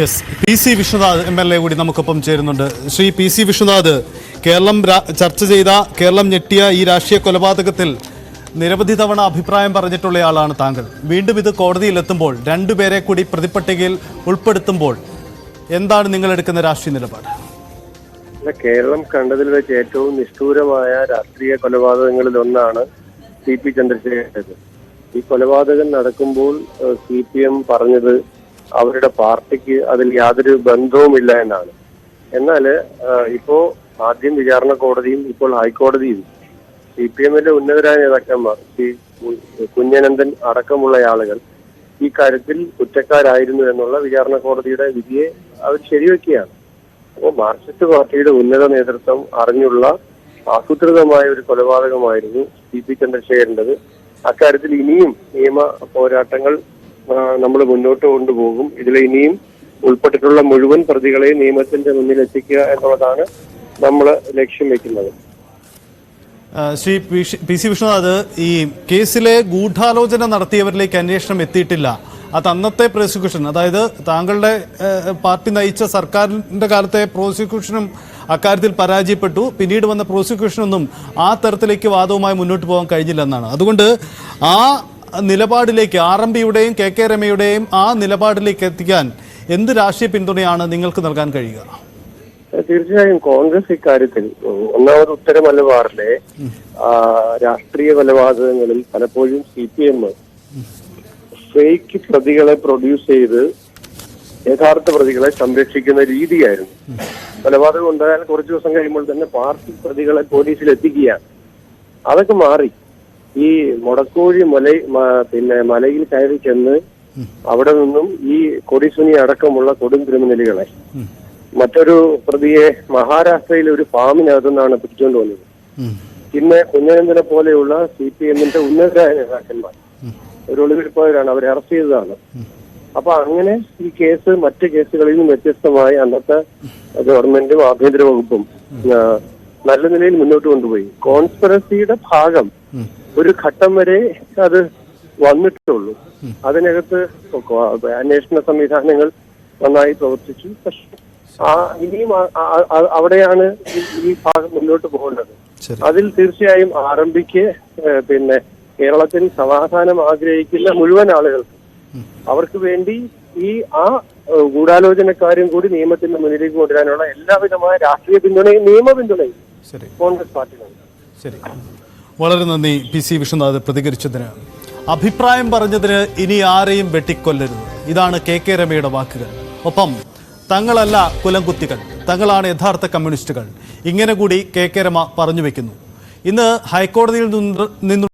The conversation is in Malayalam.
യെസ്, PC വിശ്വനാഥ് MLA കൂടി നമുക്കൊപ്പം ചേരുന്നുണ്ട്. ശ്രീ PC വിശ്വനാഥ്, കേരളം ചർച്ച ചെയ്ത, കേരളം ഞെട്ടിയ ഈ രാഷ്ട്രീയ കൊലപാതകത്തിൽ നിരവധി തവണ അഭിപ്രായം പറഞ്ഞിട്ടുള്ളയാളാണ് താങ്കൾ. വീണ്ടും ഇത് കോടതിയിലെത്തുമ്പോൾ രണ്ടുപേരെ കൂടി പ്രതിപട്ടികയിൽ ഉൾപ്പെടുത്തുമ്പോൾ എന്താണ് നിങ്ങൾ എടുക്കുന്ന രാഷ്ട്രീയ നിലപാട്? കേരളം കണ്ടതിൽ വെച്ച് ഏറ്റവും നിഷ്ഠൂരമായ രാഷ്ട്രീയ കൊലപാതകങ്ങളിൽ ഒന്നാണ് CP ചന്ദ്രശേഖരൻ. ഈ കൊലപാതകം നടക്കുമ്പോൾ CPM പറഞ്ഞത് അവരുടെ പാർട്ടിക്ക് അതിൽ യാതൊരു ബന്ധവുമില്ല എന്നാണ്. എന്നാൽ ഇപ്പോ ആദ്യം വിചാരണ കോടതിയും ഇപ്പോൾ ഹൈക്കോടതിയും CPMന്റെ ഉന്നതരായ നേതാക്കന്മാർ കുഞ്ഞനന്ദൻ അടക്കമുള്ള ആളുകൾ ഈ കാര്യത്തിൽ കുറ്റക്കാരായിരുന്നു എന്നുള്ള വിചാരണ കോടതിയുടെ വിധിയെ അവർ ശരിവെക്കുകയാണ്. അപ്പോൾ മാർക്സിസ്റ്റ് പാർട്ടിയുടെ ഉന്നത നേതൃത്വം അറിഞ്ഞുള്ള ആസൂത്രിതമായ ഒരു കൊലപാതകമായിരുന്നു CP ചന്ദ്രശേഖരൻ്റെത്. അക്കാര്യത്തിൽ ഇനിയും നിയമ പോരാട്ടങ്ങൾ നമ്മൾ മുന്നോട്ട് കൊണ്ടുപോകും. ഇതിൽ ഇനിയും ഉൾപ്പെട്ടിട്ടുള്ള മുഴുവൻ പ്രതികളെയും നിയമത്തിന്റെ മുന്നിൽ എത്തിക്കുക എന്നുള്ളതാണ് നമ്മൾ ലക്ഷ്യം വെക്കുന്നത്. ശ്രീ PC വിശ്വനാഥ്, ഈ കേസിലെ ഗൂഢാലോചന നടത്തിയവരിലേക്ക് അന്വേഷണം എത്തിയിട്ടില്ല. അത് അന്നത്തെ പ്രോസിക്യൂഷൻ, അതായത് താങ്കളുടെ പാർട്ടി നയിച്ച സർക്കാരിന്റെ കാലത്തെ പ്രോസിക്യൂഷനും അക്കാര്യത്തിൽ പരാജയപ്പെട്ടു. പിന്നീട് വന്ന പ്രോസിക്യൂഷനൊന്നും ആ തരത്തിലേക്ക് വാദവുമായി മുന്നോട്ട് പോകാൻ കഴിഞ്ഞില്ലെന്നാണ്. അതുകൊണ്ട് ആ നിലപാടിലേക്ക്, RMPയുടെയും KK രമയുടെയും ആ നിലപാടിലേക്ക് എത്തിക്കാൻ എന്ത് രാഷ്ട്രീയ പിന്തുണയാണ് നിങ്ങൾക്ക് നൽകാൻ കഴിയുക? തീർച്ചയായും കോൺഗ്രസ് ഇക്കാര്യത്തിൽ ഒന്നാമത് ഉത്തരമലബാറിലെ രാഷ്ട്രീയ കൊലപാതകങ്ങളിൽ പലപ്പോഴും CPM ഫേക്ക് പ്രതികളെ പ്രൊഡ്യൂസ് ചെയ്ത് യഥാർത്ഥ പ്രതികളെ സംരക്ഷിക്കുന്ന രീതിയായിരുന്നു. കൊലപാതകം ഉണ്ടായാൽ കുറച്ചു ദിവസം കഴിയുമ്പോൾ തന്നെ പാർട്ടി പ്രതികളെ പോലീസിൽ എത്തിക്കുകയാണ്. അതൊക്കെ മാറി ഈ മുടക്കോഴി മലയിൽ കയറി ചെന്ന് അവിടെ നിന്നും ഈ കൊടിസുനി അടക്കമുള്ള കൊടും ക്രിമിനലുകളെ, മറ്റൊരു പ്രതിയെ മഹാരാഷ്ട്രയിലെ ഒരു ഫാമിനകത്തുനിന്നാണ് പിടിച്ചുകൊണ്ട് വന്നത്. പിന്നെ കുഞ്ഞനന്ദനെ പോലെയുള്ള CPMന്റെ ഉന്നതരായ നേതാക്കന്മാർ ഒരു ഒളിവിൽപ്പോയവരാണ്, അവരെ അറസ്റ്റ് ചെയ്തതാണ്. അപ്പൊ അങ്ങനെ ഈ കേസ് മറ്റ് കേസുകളിൽ നിന്നും വ്യത്യസ്തമായി അന്നത്തെ ഗവൺമെന്റും ആഭ്യന്തര വകുപ്പും നല്ല നിലയിൽ മുന്നോട്ട് കൊണ്ടുപോയി. കോൺസ്പിറസിയുടെ ഭാഗം ഒരു ഘട്ടം വരെ അത് വന്നിട്ടുള്ളൂ. അതിനകത്ത് അന്വേഷണ സംവിധാനങ്ങൾ നന്നായി പ്രവർത്തിച്ചു. പക്ഷെ ഇനിയും അവിടെയാണ് ഈ ഭാഗം മുന്നോട്ട് പോകേണ്ടത്. അതിൽ തീർച്ചയായും RMPക്ക് കേരളത്തിൽ സമാധാനം ആഗ്രഹിക്കുന്ന മുഴുവൻ ആളുകൾക്ക് അവർക്ക് വേണ്ടി ആ ഗൂഢാലോചനക്കാരും കൂടി നിയമത്തിന്റെ മുന്നിലേക്ക് കൊണ്ടുവരാനുള്ള എല്ലാവിധമായ രാഷ്ട്രീയ പിന്തുണയും നിയമ പിന്തുണയും കോൺഗ്രസ് പാർട്ടികളുണ്ട്. ശരി, വളരെ നന്ദി PC വിശ്വനാഥ് പ്രതികരിച്ചതിന്. അഭിപ്രായം പറഞ്ഞതിന് ഇനി ആരെയും വെട്ടിക്കൊല്ലരുത്, ഇതാണ് KK രമയുടെ വാക്കുകൾ. ഒപ്പം തങ്ങളല്ല കുലംകുത്തികൾ, തങ്ങളാണ് യഥാർത്ഥ കമ്മ്യൂണിസ്റ്റുകൾ, ഇങ്ങനെ കൂടി KK രമ പറഞ്ഞു വെക്കുന്നു. ഇന്ന് ഹൈക്കോടതിയിൽ നിന്ന്